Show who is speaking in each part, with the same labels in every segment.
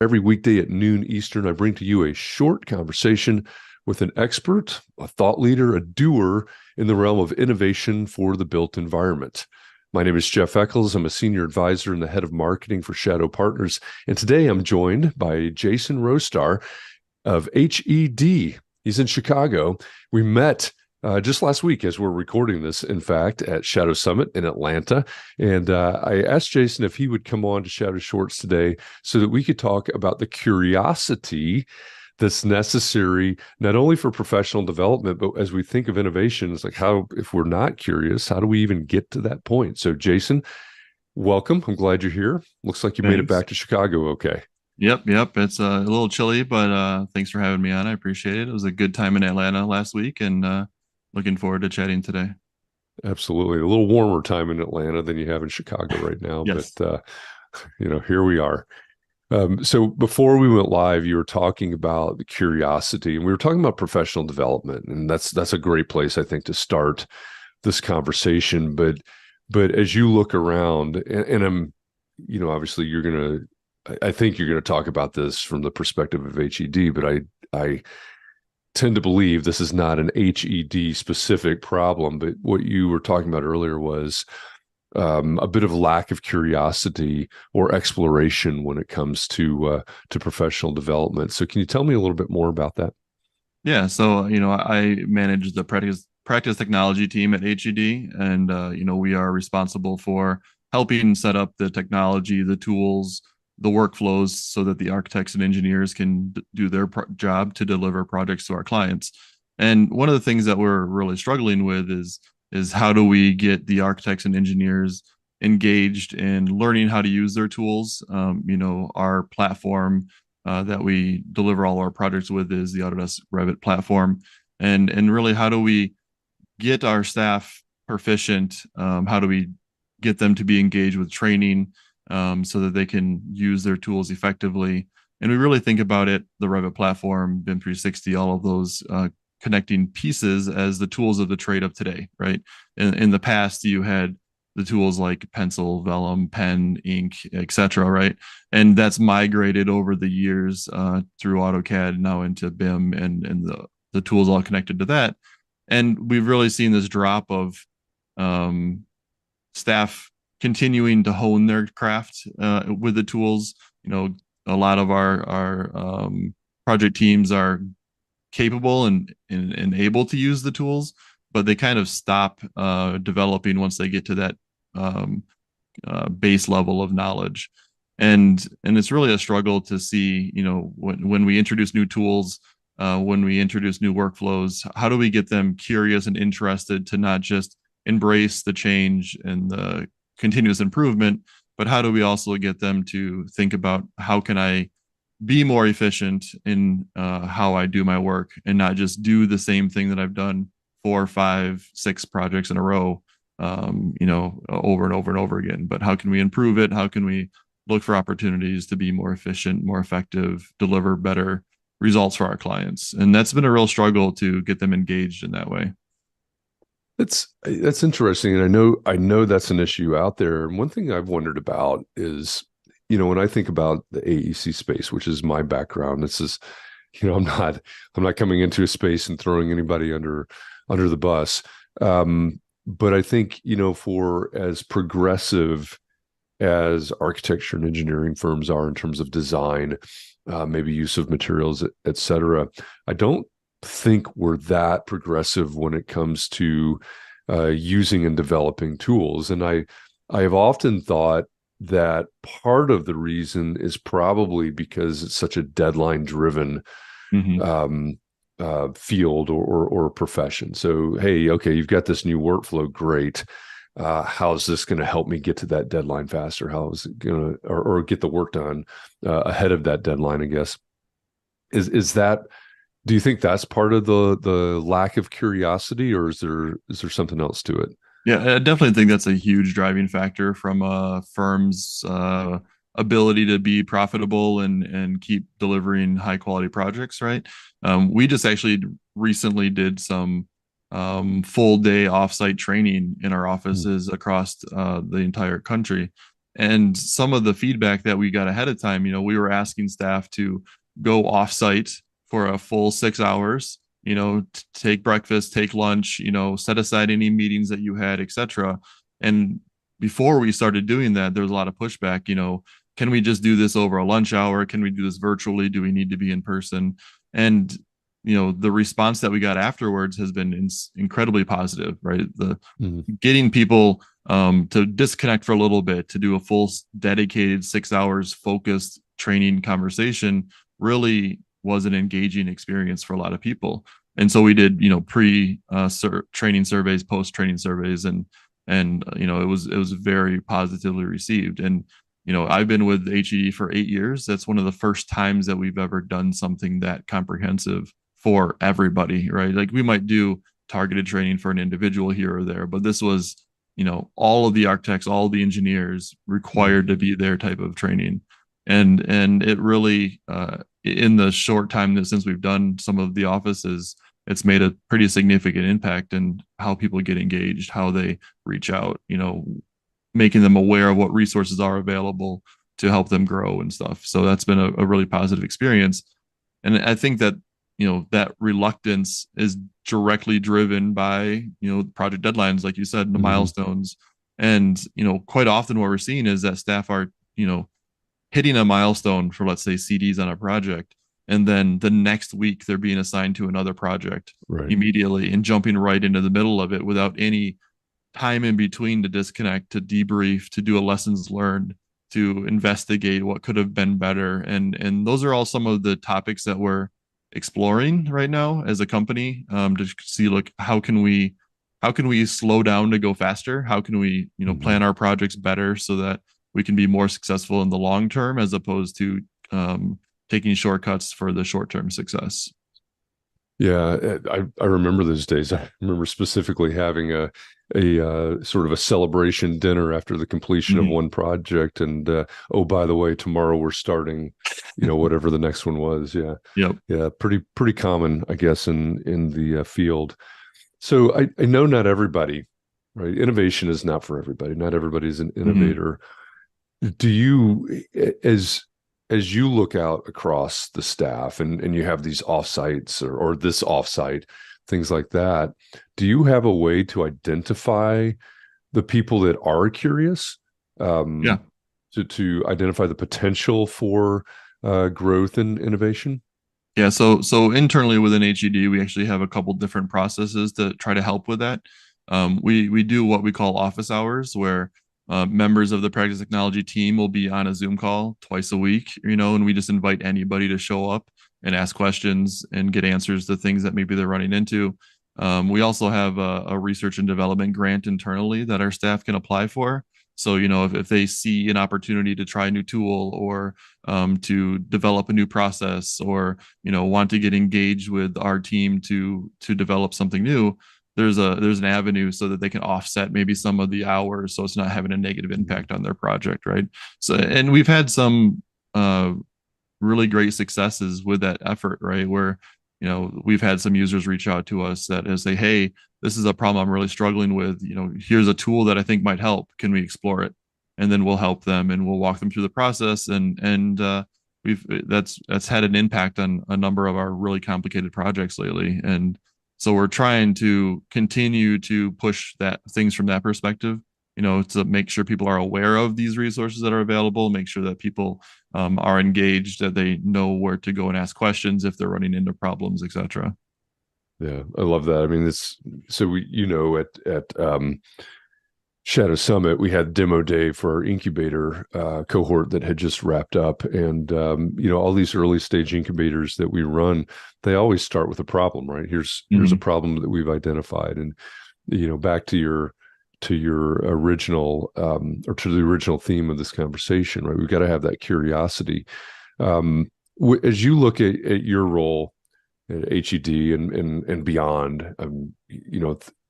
Speaker 1: Every weekday at noon Eastern, I bring to you a short conversation with an expert, a thought leader, a doer in the realm of innovation for the built environment. My name is Jeff Echols. I'm a senior advisor and the head of marketing for Shadow Partners. And today I'm joined by Jason Rostar of HED. He's in Chicago. We met just last week as we're recording this, in fact, at Shadow Summit in Atlanta. And I asked Jason if he would come on to Shadow Shorts today so that we could talk about the curiosity that's necessary, not only for professional development, but as we think of innovation, it's like how, if we're not curious, how do we even get to that point? So Jason, welcome. I'm glad you're here. Looks like you made it
Speaker 2: Thanks.
Speaker 1: back to Chicago okay.
Speaker 2: Yep. It's a little chilly, but thanks for having me on. I appreciate it. It was a good time in Atlanta last week, and looking forward to chatting today.
Speaker 1: Absolutely. A little warmer time in Atlanta than you have in Chicago right now, but
Speaker 2: Yes.
Speaker 1: here we are. So before we went live, you were talking about the curiosity, and we were talking about professional development, and that's a great place, I think, to start this conversation. But as you look around, and I'm, obviously I think you're gonna talk about this from the perspective of HED, but I tend to believe this is not an HED specific problem. But what you were talking about earlier was a bit of lack of curiosity or exploration when it comes to professional development. So, can you tell me a little bit more about that?
Speaker 2: Yeah. So I manage the practice technology team at HED, and we are responsible for helping set up the technology, the tools, the workflows, so that the architects and engineers can do their job to deliver projects to our clients. And one of the things that we're really struggling with is how do we get the architects and engineers engaged in learning how to use their tools. Our platform that we deliver all our projects with is the Autodesk Revit platform, and really how do we get our staff proficient? How do we get them to be engaged with training, so that they can use their tools effectively? And we really think about it, the Revit platform, BIM 360, all of those connecting pieces as the tools of the trade of today, right? In the past, you had the tools like pencil, vellum, pen, ink, etc., right? And that's migrated over the years through AutoCAD now into BIM, and the tools all connected to that. And we've really seen this drop of um, staff continuing to hone their craft with the tools. A lot of our project teams are capable and able to use the tools, but they kind of stop developing once they get to that um, base level of knowledge. And it's really a struggle to see, when we introduce new tools, when we introduce new workflows, how do we get them curious and interested to not just embrace the change and the continuous improvement, but how do we also get them to think about how can I be more efficient in how I do my work, and not just do the same thing that I've done 4, 5, 6 projects in a row, over and over and over again. But how can we improve it? How can we look for opportunities to be more efficient, more effective, deliver better results for our clients? And that's been a real struggle to get them engaged in that way.
Speaker 1: That's interesting, and I know that's an issue out there. And one thing I've wondered about is, when I think about the AEC space, which is my background, this is, I'm not coming into a space and throwing anybody under the bus. But I think, for as progressive as architecture and engineering firms are in terms of design, maybe use of materials, et cetera, I don't think we're that progressive when it comes to using and developing tools. And I have often thought that part of the reason is probably because it's such a deadline driven
Speaker 2: Mm-hmm.
Speaker 1: um, field or profession. So, hey, okay, you've got this new workflow, great. How's this going to help me get to that deadline faster? How is it going to, or get the work done ahead of that deadline? I guess is that. Do you think that's part of the lack of curiosity, or is there something else to it?
Speaker 2: Yeah, I definitely think that's a huge driving factor from a firm's ability to be profitable and keep delivering high quality projects, right? We just actually recently did some full day offsite training in our
Speaker 1: Hmm.
Speaker 2: offices across the entire country. And some of the feedback that we got ahead of time, we were asking staff to go offsite for a full 6 hours, take breakfast, take lunch, set aside any meetings that you had, etc. And before we started doing that, there was a lot of pushback, can we just do this over a lunch hour? Can we do this virtually? Do we need to be in person? And the response that we got afterwards has been incredibly positive, right? The
Speaker 1: Mhm.
Speaker 2: getting people to disconnect for a little bit, to do a full dedicated 6 hours focused training conversation really was an engaging experience for a lot of people. And so we did, pre training surveys, post training surveys, and it was very positively received. And I've been with HED for 8 years. That's one of the first times that we've ever done something that comprehensive for everybody, right? Like we might do targeted training for an individual here or there, but this was, all of the architects, all of the engineers required to be their type of training. And it really, in the short time that since we've done some of the offices, it's made a pretty significant impact in how people get engaged, how they reach out, making them aware of what resources are available to help them grow and stuff. So that's been a really positive experience. And I think that, that reluctance is directly driven by, project deadlines, like you said, and the
Speaker 1: Mhm.
Speaker 2: milestones. And, quite often what we're seeing is that staff are, hitting a milestone for, let's say, CDs on a project. And then the next week they're being assigned to another project
Speaker 1: Right.
Speaker 2: immediately and jumping right into the middle of it without any time in between to disconnect, to debrief, to do a lessons learned, to investigate what could have been better. And those are all some of the topics that we're exploring right now as a company, to see, look, how can we slow down to go faster? How can we,
Speaker 1: Mhm.
Speaker 2: plan our projects better so that we can be more successful in the long term as opposed to taking shortcuts for the short term success.
Speaker 1: Yeah, I remember those days. I remember specifically having a sort of a celebration dinner after the completion of
Speaker 2: Mm-hmm.
Speaker 1: one project, and oh, by the way, tomorrow we're starting, whatever the next one was. Yeah,
Speaker 2: Yep.
Speaker 1: yeah, pretty common, I guess, in the field. So I know not everybody, right? Innovation is not for everybody. Not everybody is an
Speaker 2: Mm-hmm.
Speaker 1: innovator. Do you, as you look out across the staff and you have these offsites or this offsite, things like that, do you have a way to identify the people that are curious,
Speaker 2: Yeah.
Speaker 1: um, to identify the potential for growth and innovation?
Speaker 2: Yeah, so internally within HED, we actually have a couple different processes to try to help with that. We do what we call office hours, where members of the practice technology team will be on a Zoom call twice a week, and we just invite anybody to show up and ask questions and get answers to things that maybe they're running into. We also have a research and development grant internally that our staff can apply for. So, if they see an opportunity to try a new tool or to develop a new process, or want to get engaged with our team to develop something new, there's an avenue so that they can offset maybe some of the hours so it's not having a negative
Speaker 1: Mhm.
Speaker 2: impact on their project, right? So, and we've had some really great successes with that effort, right? Where we've had some users reach out to us that say, hey, this is a problem I'm really struggling with, here's a tool that I think might help, can we explore it? And then we'll help them and we'll walk them through the process. And we've that's had an impact on a number of our really complicated projects lately. And so we're trying to continue to push that things from that perspective, to make sure people are aware of these resources that are available, make sure that people are engaged, that they know where to go and ask questions if they're running into problems, etc.
Speaker 1: Yeah, I love that. I mean, it's so we, at Shadow Summit, we had demo day for our incubator cohort that had just wrapped up, and all these early stage incubators that we run, they always start with a problem, right? Here's a
Speaker 2: Mm-hmm.
Speaker 1: problem that we've identified, and back to your original or to the original theme of this conversation, right? We've got to have that curiosity. As you look at your role at HED and beyond,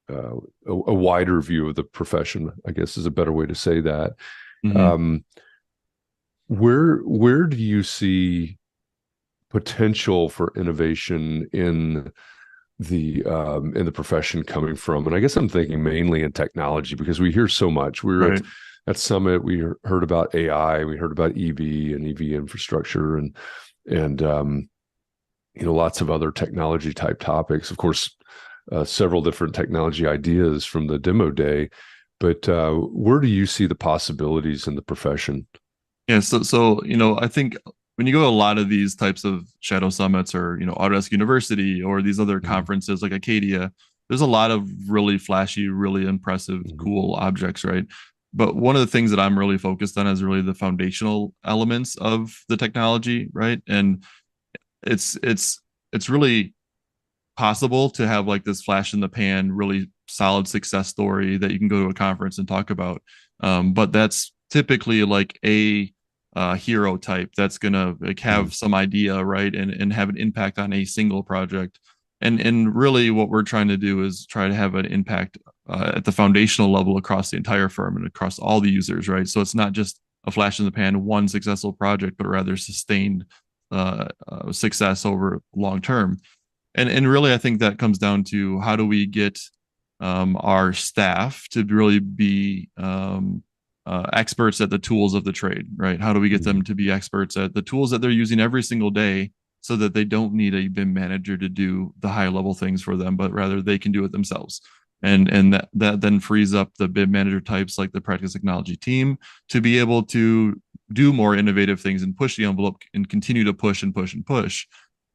Speaker 1: a wider view of the profession, I guess is a better way to say that.
Speaker 2: Mm-hmm.
Speaker 1: Um, where do you see potential for innovation in the profession coming from? And I guess I'm thinking mainly in technology because we hear so much. We were at
Speaker 2: Right.
Speaker 1: at Summit, we heard about AI, we heard about EV and EV infrastructure, and lots of other technology type topics. Of course, several different technology ideas from the demo day. But where do you see the possibilities in the profession?
Speaker 2: Yeah, so I think when you go to a lot of these types of shadow summits, or Autodesk University, or these other
Speaker 1: Mm-hmm.
Speaker 2: conferences like Acadia, there's a lot of really flashy, really impressive,
Speaker 1: Mm-hmm.
Speaker 2: cool objects, right? But one of the things that I'm really focused on is really the foundational elements of the technology, right? And it's really possible to have like this flash in the pan, really solid success story that you can go to a conference and talk about. But that's typically like a hero type that's gonna like
Speaker 1: Mm-hmm.
Speaker 2: have some idea, right, and have an impact on a single project. And really, what we're trying to do is try to have an impact at the foundational level across the entire firm and across all the users, right? So it's not just a flash in the pan, one successful project, but rather sustained success over long term. And really, I think that comes down to how do we get our staff to really be experts at the tools of the trade, right? How do we get
Speaker 1: Mm-hmm.
Speaker 2: them to be experts at the tools that they're using every single day, so that they don't need a BIM manager to do the high level things for them, but rather they can do it themselves. And that then frees up the BIM manager types like the practice technology team to be able to do more innovative things and push the envelope and continue to push and push and push.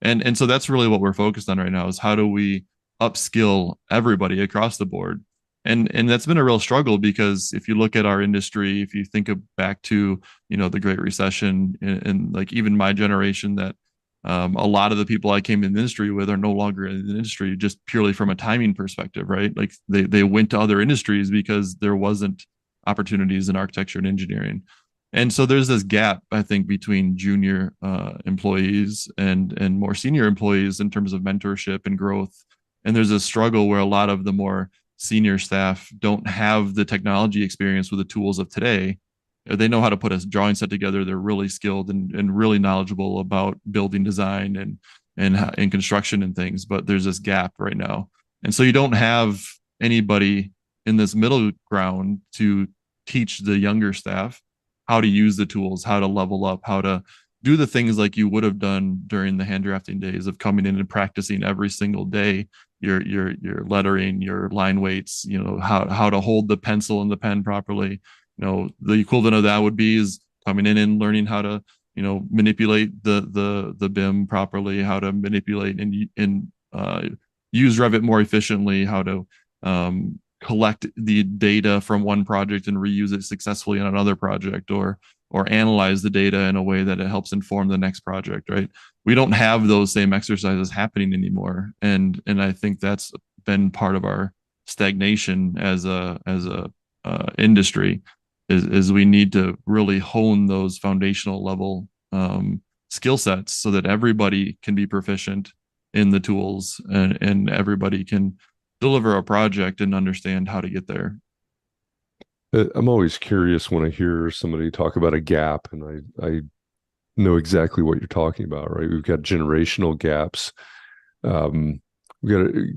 Speaker 2: And so that's really what we're focused on right now, is how do we upskill everybody across the board. And that's been a real struggle, because if you look at our industry, if you think of back to the Great Recession, and like even my generation, that a lot of the people I came in the industry with are no longer in the industry, just purely from a timing perspective, right? Like they went to other industries because there wasn't opportunities in architecture and engineering. And so there's this gap, I think, between junior employees and more senior employees in terms of mentorship and growth. And there's a struggle where a lot of the more senior staff don't have the technology experience with the tools of today. They know how to put a drawing set together. They're really skilled and really knowledgeable about building design and construction and things. But there's this gap right now, and so you don't have anybody in this middle ground to teach the younger staff how to use the tools, how to level up, how to do the things like you would have done during the hand drafting days of coming in and practicing every single day your lettering, your line weights, how to hold the pencil and the pen properly. The equivalent of that would be is coming in and learning how to manipulate the BIM properly, how to manipulate and use Revit more efficiently, how to collect the data from one project and reuse it successfully on another project, or analyze the data in a way that it helps inform the next project, right? We don't have those same exercises happening anymore, and I think that's been part of our stagnation as a industry, is we need to really hone those foundational level skill sets so that everybody can be proficient in the tools, and everybody can deliver a project and understand how to get there.
Speaker 1: I'm always curious when I hear somebody talk about a gap, and I know exactly what you're talking about, right? We've got generational gaps. We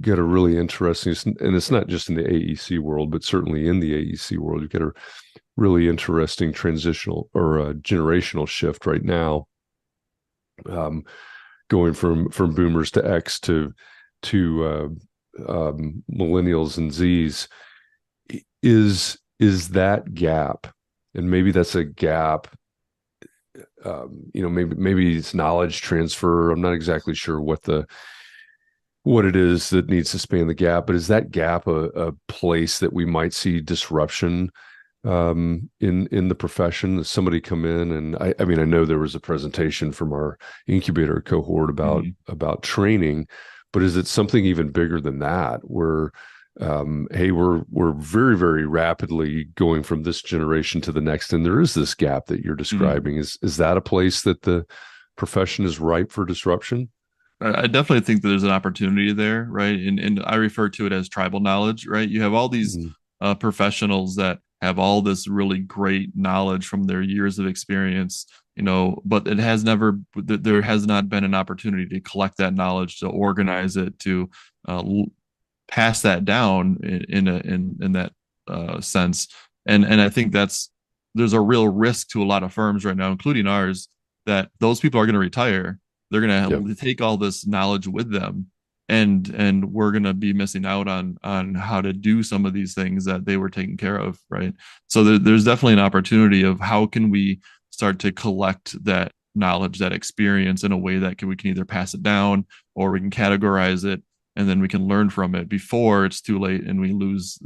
Speaker 1: got a really interesting, and it's not just in the AEC world, but certainly in the AEC world, you've got a really interesting transitional or a generational shift right now, going from boomers to X to millennials and Z's. Is that gap, and maybe that's a gap, maybe it's knowledge transfer. I'm not exactly sure what it is that needs to span the gap, but is that gap a place that we might see disruption in the profession? Does somebody come in, and I mean, I know there was a presentation from our incubator cohort about training, but is it something even bigger than that, where hey, we're very, very rapidly going from this generation to the next, and there is this gap that you're describing.
Speaker 2: Mm-hmm.
Speaker 1: Is that a place that the profession is ripe for disruption?
Speaker 2: I definitely think that there's an opportunity there, right? And I refer to it as tribal knowledge, right? You have all these
Speaker 1: Mm,
Speaker 2: professionals that have all this really great knowledge from their years of experience, but there has not been an opportunity to collect that knowledge, to organize it, to uh, pass that down in that sense. And I think that's there's a real risk to a lot of firms right now, including ours, that those people are going to retire. They're
Speaker 1: Yeah.
Speaker 2: going to take all this knowledge with them, and we're going to be missing out on how to do some of these things that they were taking care of, right? So there's definitely an opportunity of how can we start to collect that knowledge, that experience in a way that we can either pass it down or we can categorize it, and then we can learn from it before it's too late and we lose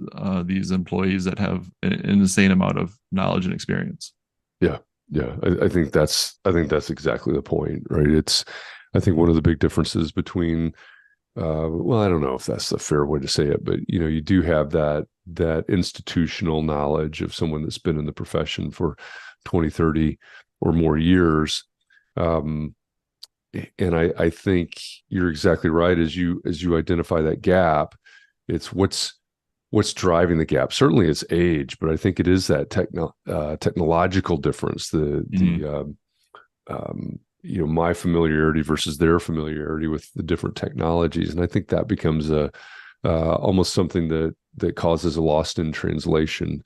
Speaker 2: these employees that have an insane amount of knowledge and experience.
Speaker 1: Yeah. Yeah. I think that's exactly the point, right? I think one of the big differences between, well, I don't know if that's the fair way to say it, but you do have that institutional knowledge of someone that's been in the profession for 20, 30 or more years. And I think you're exactly right. As you identify that gap, it's what's driving the gap. Certainly it's age, but I think it is that technological difference, my familiarity versus their familiarity with the different technologies. And I think that becomes almost something that causes a lost in translation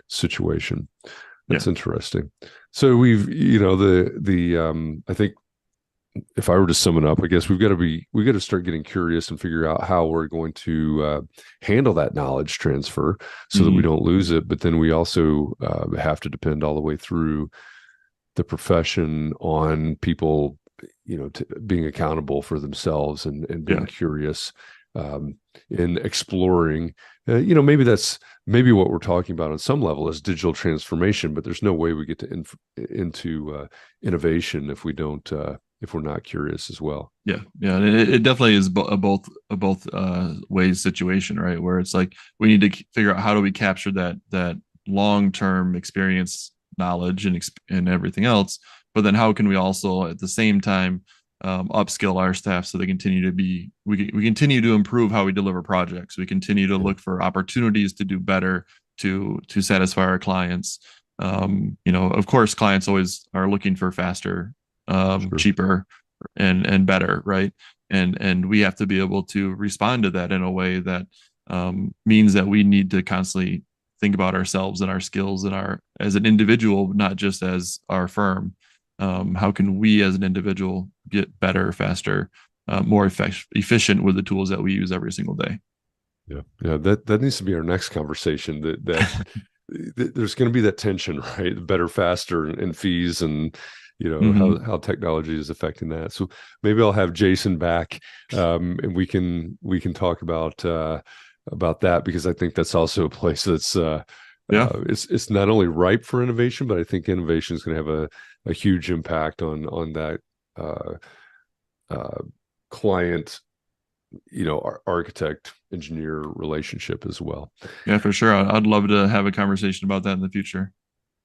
Speaker 1: situation. That's interesting. So I think if I were to sum it up, I guess we got to start getting curious and figure out how we're going to handle that knowledge transfer so that we don't lose it. But then we also have to depend all the way through the profession on people, being accountable for themselves and being curious, in exploring. Maybe what we're talking about on some level is digital transformation, but there's no way we get to into innovation if we don't. If we're not curious as well.
Speaker 2: Yeah. It definitely is a both ways situation, right? Where it's like we need to figure out how do we capture that long term experience, knowledge, and everything else. But then how can we also at the same time upskill our staff so they continue to we continue to improve how we deliver projects. We continue to look for opportunities to do better to satisfy our clients. Of course, clients always are looking for faster, cheaper, and better, right? And we have to be able to respond to that in a way that means that we need to constantly think about ourselves and our skills and as an individual, not just as our firm. How can we as an individual get better, faster, more efficient with the tools that we use every single day?
Speaker 1: Yeah. That needs to be our next conversation. That there's going to be that tension, right? Better, faster, and fees, and how technology is affecting that. So maybe I'll have Jason back, and we can talk about that, because I think that's also a place that's it's not only ripe for innovation, but I think innovation is going to have a huge impact on that client, architect engineer relationship as well.
Speaker 2: Yeah, for sure. I'd love to have a conversation about that in the future.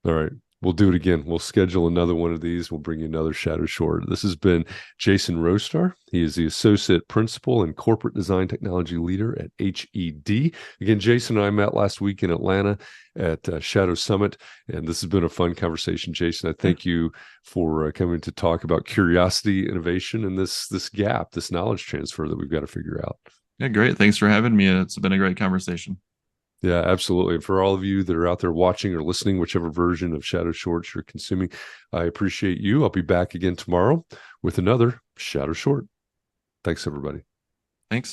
Speaker 1: All right. We'll do it again. We'll schedule another one of these. We'll bring you another Shadow Short. This has been Jason Rostar. He is the Associate Principal and Corporate Design Technology Leader at HED. Again, Jason and I met last week in Atlanta at Shadow Summit, and this has been a fun conversation. Jason, I thank you for coming to talk about curiosity, innovation, and this gap, this knowledge transfer that we've got to figure out.
Speaker 2: Yeah, great. Thanks for having me. It's been a great conversation.
Speaker 1: Yeah, absolutely. And for all of you that are out there watching or listening, whichever version of Shadow Shorts you're consuming, I appreciate you. I'll be back again tomorrow with another Shadow Short. Thanks, everybody.